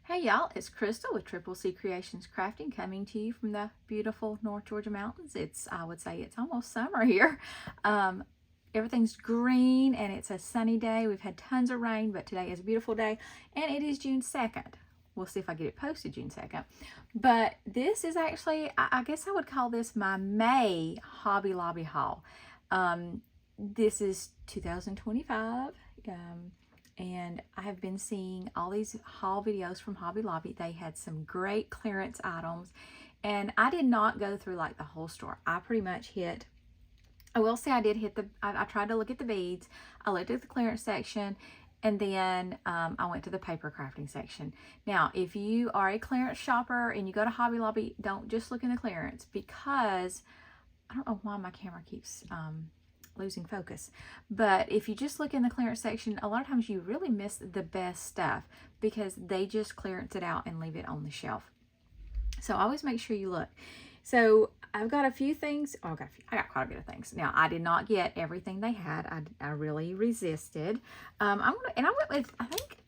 Hey y'all, it's Crystal with Triple C Creations Crafting coming to you from the beautiful North Georgia mountains. I would say it's almost summer here. Everything's green and it's a sunny day. We've had tons of rain, but today is a beautiful day and it is June 2nd. We'll see if I get it posted June 2nd. But this is actually, I guess I would call this my May Hobby Lobby haul. This is 2025. And I have been seeing all these haul videos from Hobby Lobby. They had some great clearance items, and I did not go through like the whole store. I pretty much hit, I will say I did hit I tried to look at the beads. I looked at the clearance section, and then I went to the paper crafting section. Now, if you are a clearance shopper and you go to Hobby Lobby, don't just look in the clearance, because I don't know why my camera keeps losing focus. But if you just look in the clearance section, a lot of times you really miss the best stuff because they just clearance it out and leave it on the shelf. So always make sure you look. So I've got a few things. I got quite a bit of things. Now, I did not get everything they had. I really resisted. I went with, I think,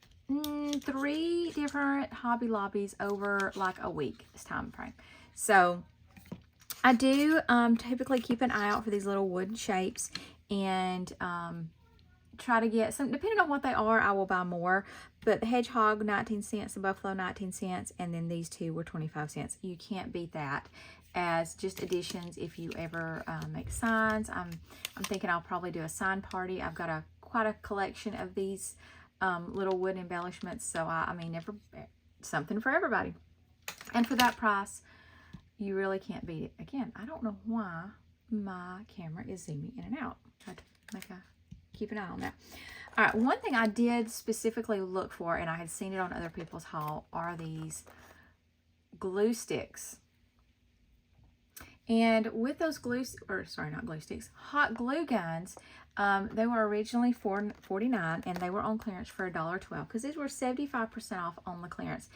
3 different Hobby Lobbies over like a week this time frame. So I do typically keep an eye out for these little wooden shapes and try to get some, depending on what they are, I will buy more. But the hedgehog, 19 cents, the buffalo, 19 cents, and then these two were 25 cents. You can't beat that as just additions if you ever make signs. I'm thinking I'll probably do a sign party. I've got quite a collection of these little wood embellishments. So I mean, something for everybody. And for that price, you really can't beat it. Again, I don't know why my camera is zooming in and out. Try to keep an eye on that. All right, one thing I did specifically look for, and I had seen it on other people's haul, are these glue sticks. And with those hot glue guns, they were originally $4.49 and they were on clearance for $1.12 because these were 75% off on the clearance.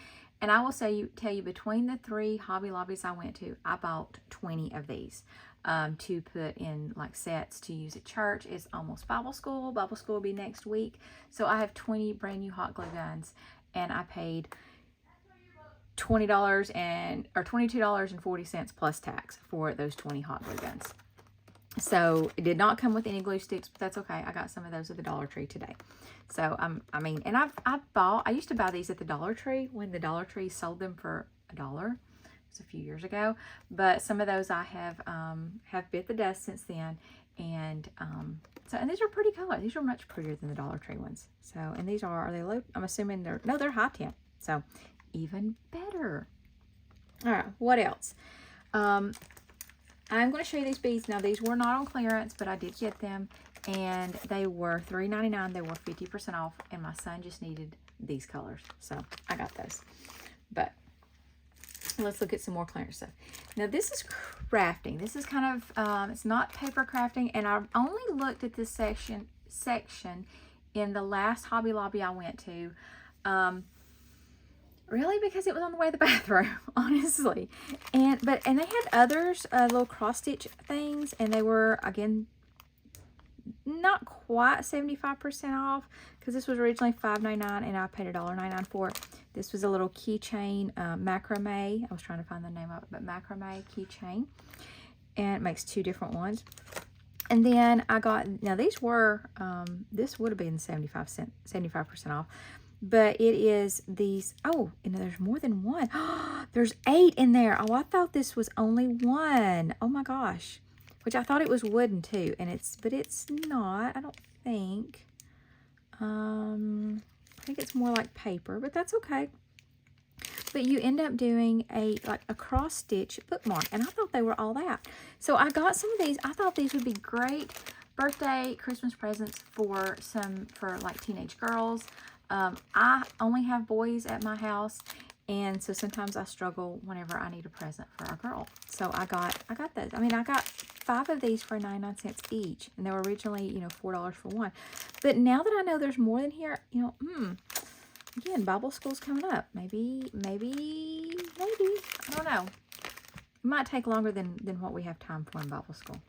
And I will tell you, between the 3 Hobby Lobbies I went to, I bought 20 of these to put in like sets to use at church. It's almost Bible school. Bible school will be next week. So I have 20 brand new hot glue guns, and I paid $22.40 plus tax for those 20 hot glue guns. So it did not come with any glue sticks, but that's okay. I got some of those at the Dollar Tree today. So I mean, and I used to buy these at the Dollar Tree when the Dollar Tree sold them for $1. It was a few years ago, but some of those I have bit the dust since then. And and these are pretty color. These are much prettier than the Dollar Tree ones. So, and these are they low? I'm assuming they're high tint. So even better. All right, what else? I'm going to show you these beads. Now, these were not on clearance, but I did get them, and they were $3.99. They were 50% off, and my son just needed these colors, so I got those. But let's look at some more clearance stuff. Now, this is crafting. This is kind of, it's not paper crafting, and I've only looked at this section in the last Hobby Lobby I went to. Really, because it was on the way to the bathroom, honestly. And they had others, little cross stitch things, and they were, again, not quite 75% off, because this was originally $5.99 and I paid $1.99 for it. This was a little keychain, macrame. I was trying to find the name of it, but macrame keychain, and it makes 2 different ones. And then I got, now these were, this would have been 75% off. But it is these, oh, and there's more than one. There's 8 in there. Oh, I thought this was only 1. Oh my gosh. Which I thought it was wooden too. But it's not, I don't think. I think it's more like paper, but that's okay. But you end up doing like a cross stitch bookmark. And I thought they were all that. So I got some of these. I thought these would be great birthday, Christmas presents for like teenage girls. I only have boys at my house, and so sometimes I struggle whenever I need a present for a girl. So I got those. I mean, I got 5 of these for 99 cents each, and they were originally, $4 for one. But now that I know there's more than here, again, Bible school's coming up. Maybe, I don't know. It might take longer than what we have time for in Bible school.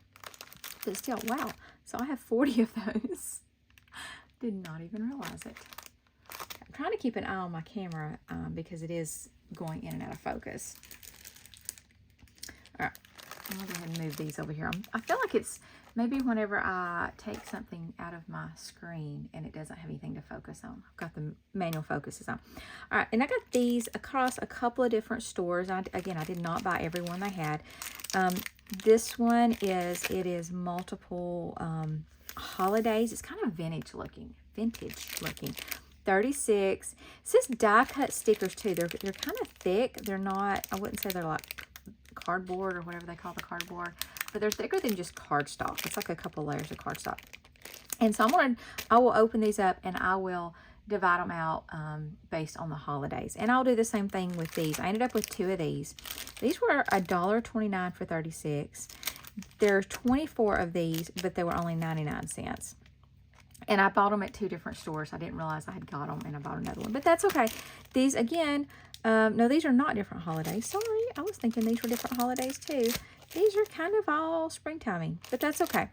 But still, wow. So I have 40 of those. Did not even realize it. trying to keep an eye on my camera because it is going in and out of focus. All right, I'm going to go ahead and move these over here. I feel like it's maybe whenever I take something out of my screen and it doesn't have anything to focus on. I've got the manual focuses on. All right, and I got these across a couple of different stores. Again, I did not buy every one they had. This one is multiple holidays. It's kind of vintage looking. 36. It says die cut stickers too. They're kind of thick. They're not, I wouldn't say they're like cardboard or whatever they call the cardboard, but they're thicker than just cardstock. It's like a couple layers of cardstock. And so I will open these up and I will divide them out based on the holidays. And I'll do the same thing with these. I ended up with 2 of these. These were $1.29 for 36. There's 24 of these, but they were only 99 cents. And I bought them at 2 different stores. I didn't realize I had got them, and I bought another one. But that's okay. These, again, no, these are not different holidays. Sorry, I was thinking these were different holidays too. These are kind of all springtimey, but that's okay.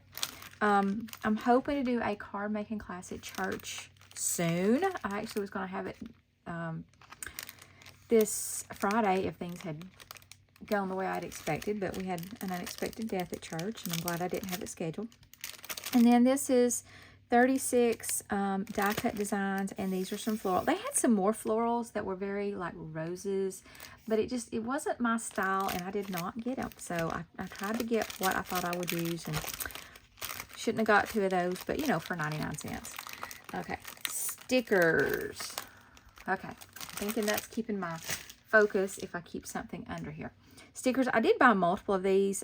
I'm hoping to do a card making class at church soon. I actually was going to have it this Friday if things had gone the way I'd expected, but we had an unexpected death at church, and I'm glad I didn't have it scheduled. And then this is 36 die cut designs, and these are some floral. They had some more florals that were very like roses, but it wasn't my style, and I did not get them. So I tried to get what I thought I would use, and shouldn't have got 2 of those, but you know, for 99 cents. Okay, stickers. Okay, thinking that's keeping my focus if I keep something under here. Stickers, I did buy multiple of these.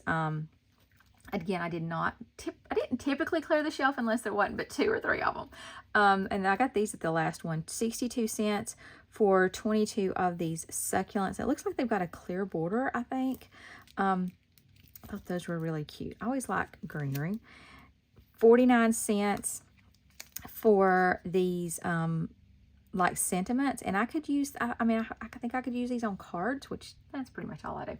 Again, I didn't typically clear the shelf unless there wasn't but 2 or 3 of them. And I got these at the last one, 62 cents for 22 of these succulents. It looks like they've got a clear border, I think. I thought those were really cute. I always like greenery. 49 cents for these like sentiments, and I could use, I think I could use these on cards, which that's pretty much all I do.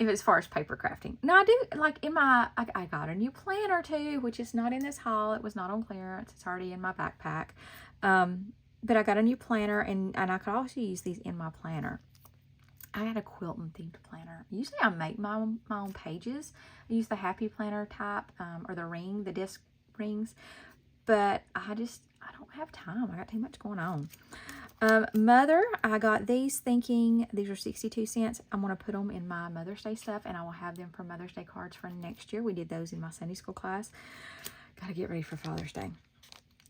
As far as paper crafting. Now I do, like in my, I got a new planner too, which is not in this haul. It was not on clearance. It's already in my backpack. But I got a new planner, and I could also use these in my planner. I got a quilting themed planner. Usually I make my own pages. I use the Happy Planner type, or the disc rings, but I don't have time. I got too much going on. Mother, I got these thinking these are 62 cents. I'm going to put them in my Mother's Day stuff, and I will have them for Mother's Day cards for next year. We did those in my Sunday school class. Got to get ready for Father's Day.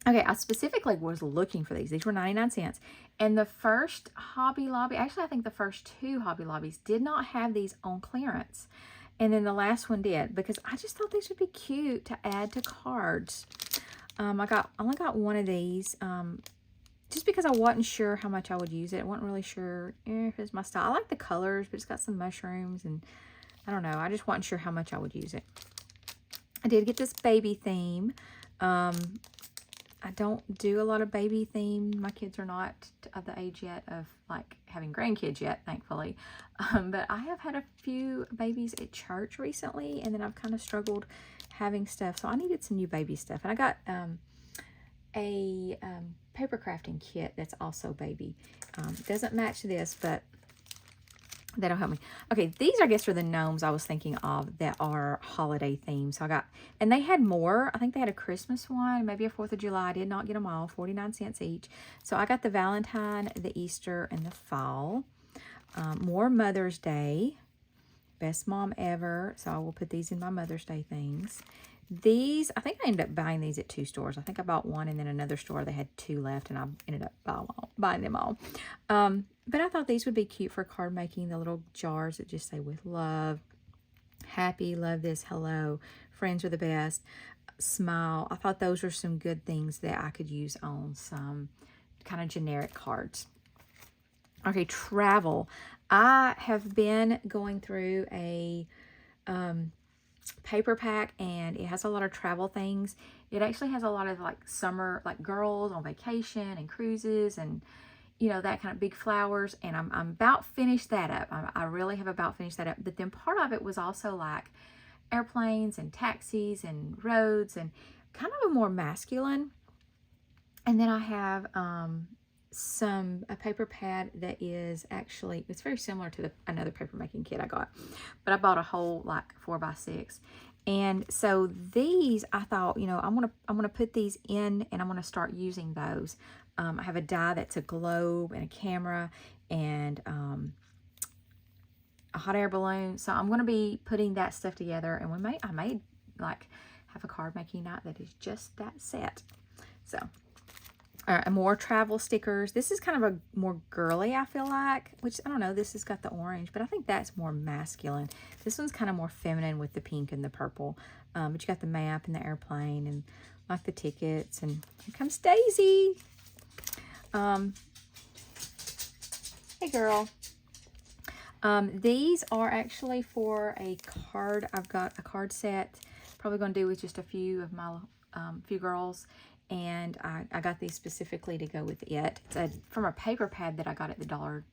Okay, I specifically was looking for these. These were 99 cents. And the first Hobby Lobby, actually I think the first 2 Hobby Lobbies did not have these on clearance. And then the last one did, because I just thought these would be cute to add to cards. I only got 1 of these. Just because I wasn't sure how much I would use it. I wasn't really sure if it's my style. I like the colors, but it's got some mushrooms, and I don't know. I just wasn't sure how much I would use it. I did get this baby theme. I don't do a lot of baby theme. My kids are not of the age yet of like having grandkids yet, thankfully. But I have had a few babies at church recently, and then I've kind of struggled having stuff. So I needed some new baby stuff. And I got a paper crafting kit that's also baby. Doesn't match this, but that'll help me. Okay, these I guess are the gnomes I was thinking of that are holiday themed. So I got, and they had more. I think they had a Christmas one, maybe a 4th of July. I did not get them all, 49 cents each. So I got the Valentine, the Easter, and the fall. More Mother's Day. Best mom ever. So I will put these in my Mother's Day things. These, I think I ended up buying these at 2 stores. I think I bought 1, and then another store, they had 2 left, and I ended up buying them all. But I thought these would be cute for card making, the little jars that just say with love, happy, love this, hello, friends are the best, smile. I thought those were some good things that I could use on some kind of generic cards. Okay, travel. I have been going through a paper pack, and it has a lot of travel things. It actually has a lot of like summer, like girls on vacation and cruises, and you know, that kind of big flowers. And I'm about finished that up. I really have about finished that up. But then part of it was also like airplanes and taxis and roads, and kind of a more masculine. And then I have a paper pad that is actually, it's very similar to another paper making kit I got, but I bought a whole like 4x6. And so these, I thought, you know, I'm gonna put these in, and I'm gonna start using those. I have a die that's a globe and a camera and a hot air balloon. So I'm gonna be putting that stuff together, and I made like have a card making night that is just that set. So and more travel stickers. This is kind of a more girly, I feel like, which I don't know, this has got the orange, but I think that's more masculine. This one's kind of more feminine with the pink and the purple. But you got the map and the airplane and like the tickets, and here comes Daisy. Hey girl. These are actually for a card. I've got a card set, probably going to do with just a few of my few girls. And I got these specifically to go with it. It's from a paper pad that I got at the Dollar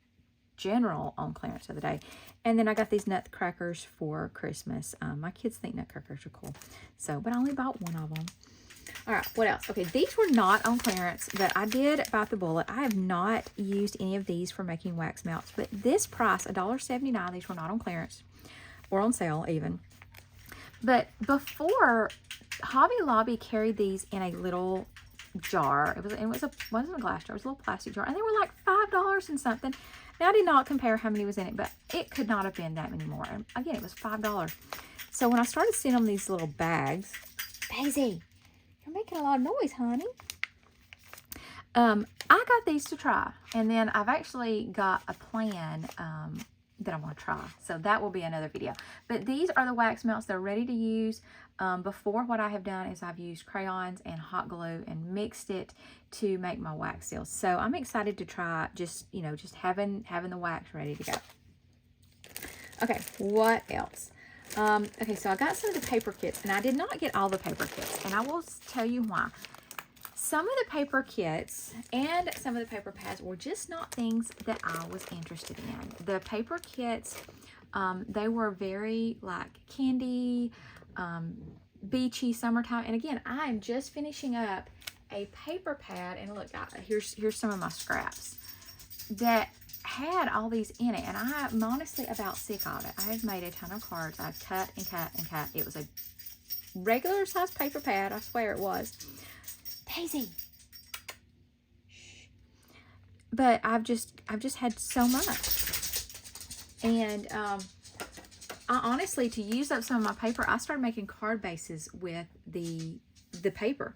General on clearance the other day. And then I got these nutcrackers for Christmas. My kids think nutcrackers are cool. So, but I only bought one of them. All right, what else? Okay, these were not on clearance, but I did buy the bullet. I have not used any of these for making wax melts, but this price, $1.79, these were not on clearance or on sale even. But before, Hobby Lobby carried these in a little jar. It wasn't a glass jar, it was a little plastic jar, and they were like $5 and something. Now I did not compare how many was in it, but it could not have been that many more. And again, it was $5. So when I started seeing them these little bags, Daisy, you're making a lot of noise, honey. I got these to try, and then I've actually got a plan that I want to try. So that will be another video. But these are the wax melts. They're ready to use. Before, what I have done is I've used crayons and hot glue and mixed it to make my wax seals. So I'm excited to try just having the wax ready to go. Okay, what else? Okay, so I got some of the paper kits, and I did not get all the paper kits, and I will tell you why. Some of the paper kits and some of the paper pads were just not things that I was interested in. The paper kits, they were very like candy, beachy, summertime. And again, I am just finishing up a paper pad, and look, here's some of my scraps that had all these in it, and I'm honestly about sick of it. I have made a ton of cards. I've cut and cut and cut. It was a regular size paper pad, I swear it was. Daisy. Shh. But I've just had so much. And I honestly, to use up some of my paper, I started making card bases with the paper,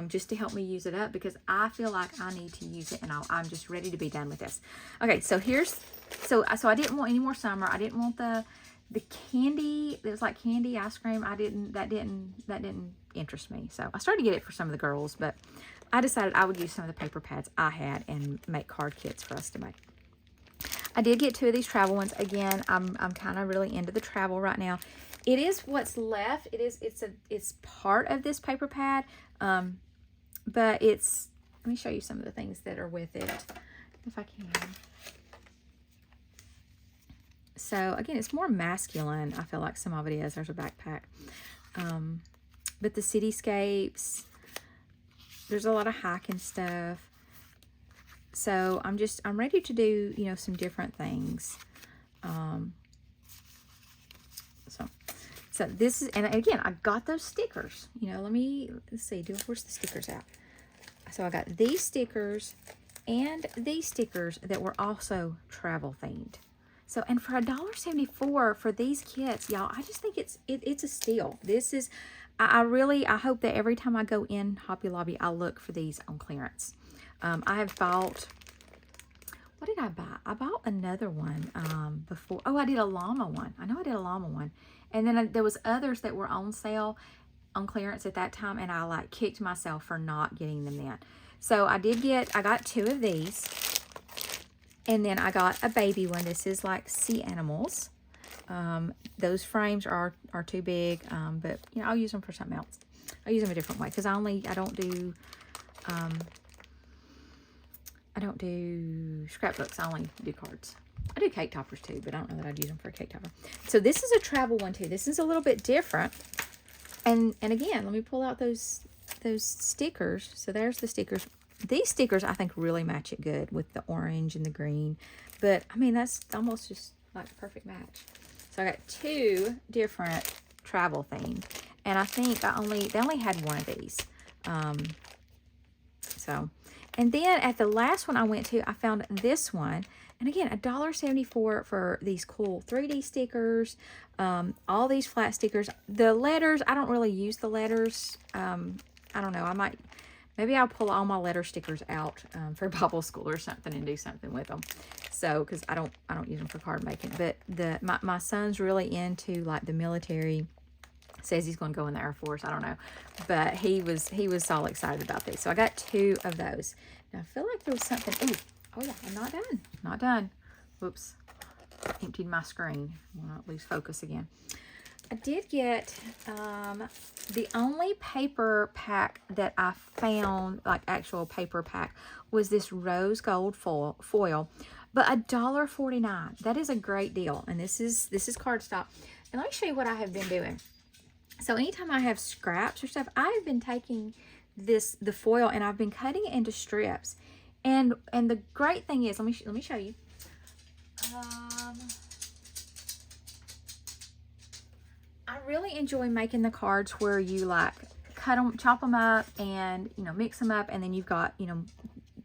just to help me use it up, because I feel like I need to use it, and I'm just ready to be done with this. Okay, so so I didn't want any more summer. I didn't want the candy. It was like candy ice cream. That didn't interest me. So I started to get it for some of the girls, but I decided I would use some of the paper pads I had and make card kits for us to make. I did get 2 of these travel ones. Again, I'm kind of really into the travel right now. It is what's left. It's part of this paper pad, but let me show you some of the things that are with it, if I can. So again, it's more masculine. I feel like some of it is. There's a backpack. But the cityscapes, there's a lot of hiking stuff. So I'm ready to do, some different things. So this is, and again, I got those stickers. Let's see, where's the stickers at? So I got these stickers and these stickers that were also travel themed. So, and for $1.74 for these kits, y'all, I just think it's a steal. This is, I hope that every time I go in Hobby Lobby, I look for these on clearance. I have bought, what did I buy? I bought another one before. Oh, I did a llama one. I know I did a llama one. And then there was others that were on sale on clearance at that time, and I like kicked myself for not getting them then. So I got 2 of these. And then I got a baby one. This is like sea animals. Those frames are too big, but I'll use them for something else. I'll use them a different way, because I don't do scrapbooks. I only do cards. I do cake toppers too, but I don't know that I'd use them for a cake topper. So this is a travel one too. This is a little bit different. And again, let me pull out those stickers. So there's the stickers. these stickers I think really match it good with the orange and the green. But I mean, that's almost just like a perfect match. So I got 2 different travel themed, and I think they only had one of these. And then at the last one I went to, I found this one. And again, $1.74 for these cool 3D stickers, all these flat stickers. The letters, I don't really use the letters. I don't know, maybe I'll pull all my letter stickers out for Bible school or something and do something with them. So, because I don't use them for card making. But my son's really into like the military. Says he's going to go in the Air Force. I don't know, but he was all excited about this. So I got 2 of those. Now I feel like there was something. Oh yeah, I'm not done. Not done. Whoops, emptied my screen. I want to lose focus again. I did get the only paper pack that I found, like actual paper pack, was this rose gold foil, but $1.49. That is a great deal, and this is cardstock. And let me show you what I have been doing. So anytime I have scraps or stuff, I have been taking the foil and I've been cutting it into strips. And the great thing is, let me show you. I really enjoy making the cards where you like cut them, chop them up, and mix them up, and then you've got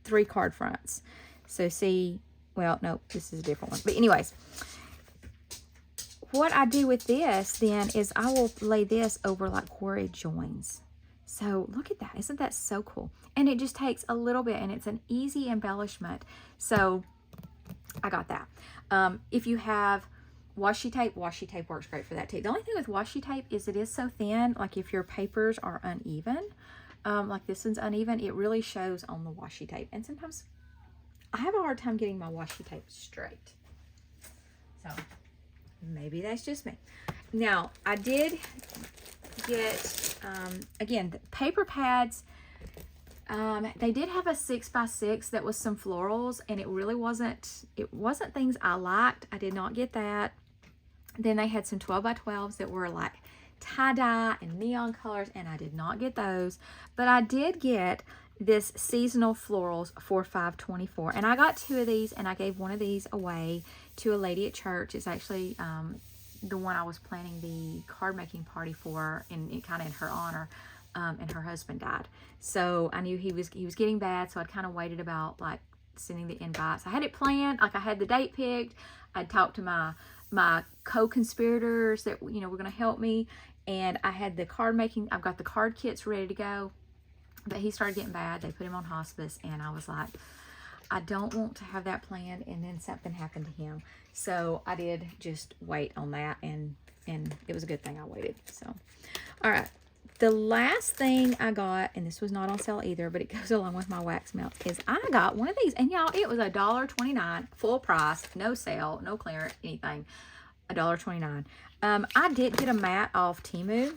3 card fronts. So see, well, no, this is a different one. But anyways, what I do with this then is I will lay this over like quarry joins. So look at that. Isn't that so cool? And it just takes a little bit, and it's an easy embellishment. So I got that. If you have washi tape works great for that too. The only thing with washi tape is it is so thin. Like if your papers are uneven, like this one's uneven, it really shows on the washi tape. And sometimes I have a hard time getting my washi tape straight. So maybe that's just me. Now, I did get, again, the paper pads. They did have a 6x6 that was some florals, and it really wasn't things I liked. I did not get that. Then they had some 12x12s that were like tie-dye and neon colors, and I did not get those. But I did get this seasonal florals for $5.24, and I got 2 of these, and I gave one of these away to a lady at church. It's actually the one I was planning the card making party for, and kind of in her honor. And her husband died, so I knew he was getting bad, so I'd kind of waited about like sending the invites. I had it planned, like I had the date picked. I'd talked to my co-conspirators that were going to help me, and I had the card making. I've got the card kits ready to go, but he started getting bad. They put him on hospice, and I was like, I don't want to have that planned and then something happened to him. So I did just wait on that, and it was a good thing I waited. So all right. The last thing I got, and this was not on sale either, but it goes along with my wax melts, is I got one of these. And y'all, it was $1.29, full price, no sale, no clearance, anything. $1.29. I did get a mat off Temu,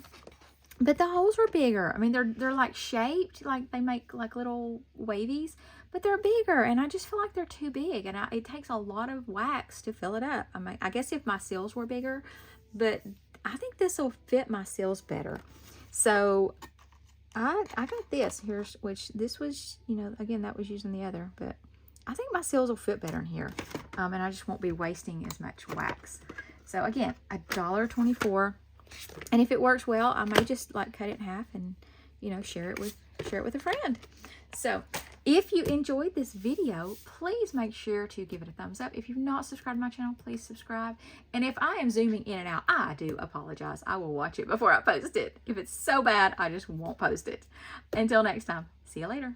but the holes were bigger. I mean, they're like shaped, like they make like little wavies, but they're bigger, and I just feel like they're too big, and it takes a lot of wax to fill it up. I mean, I guess if my seals were bigger, but I think this will fit my seals better. So I got this here, which this was, again, that was using the other, but I think my seals will fit better in here. And I just won't be wasting as much wax. So again, $1.24. And if it works well, I may just like cut it in half and, share it with a friend. So if you enjoyed this video, please make sure to give it a thumbs up. If you've not subscribed to my channel, please subscribe. And if I am zooming in and out, I do apologize. I will watch it before I post it. If it's so bad, I just won't post it. Until next time, see you later.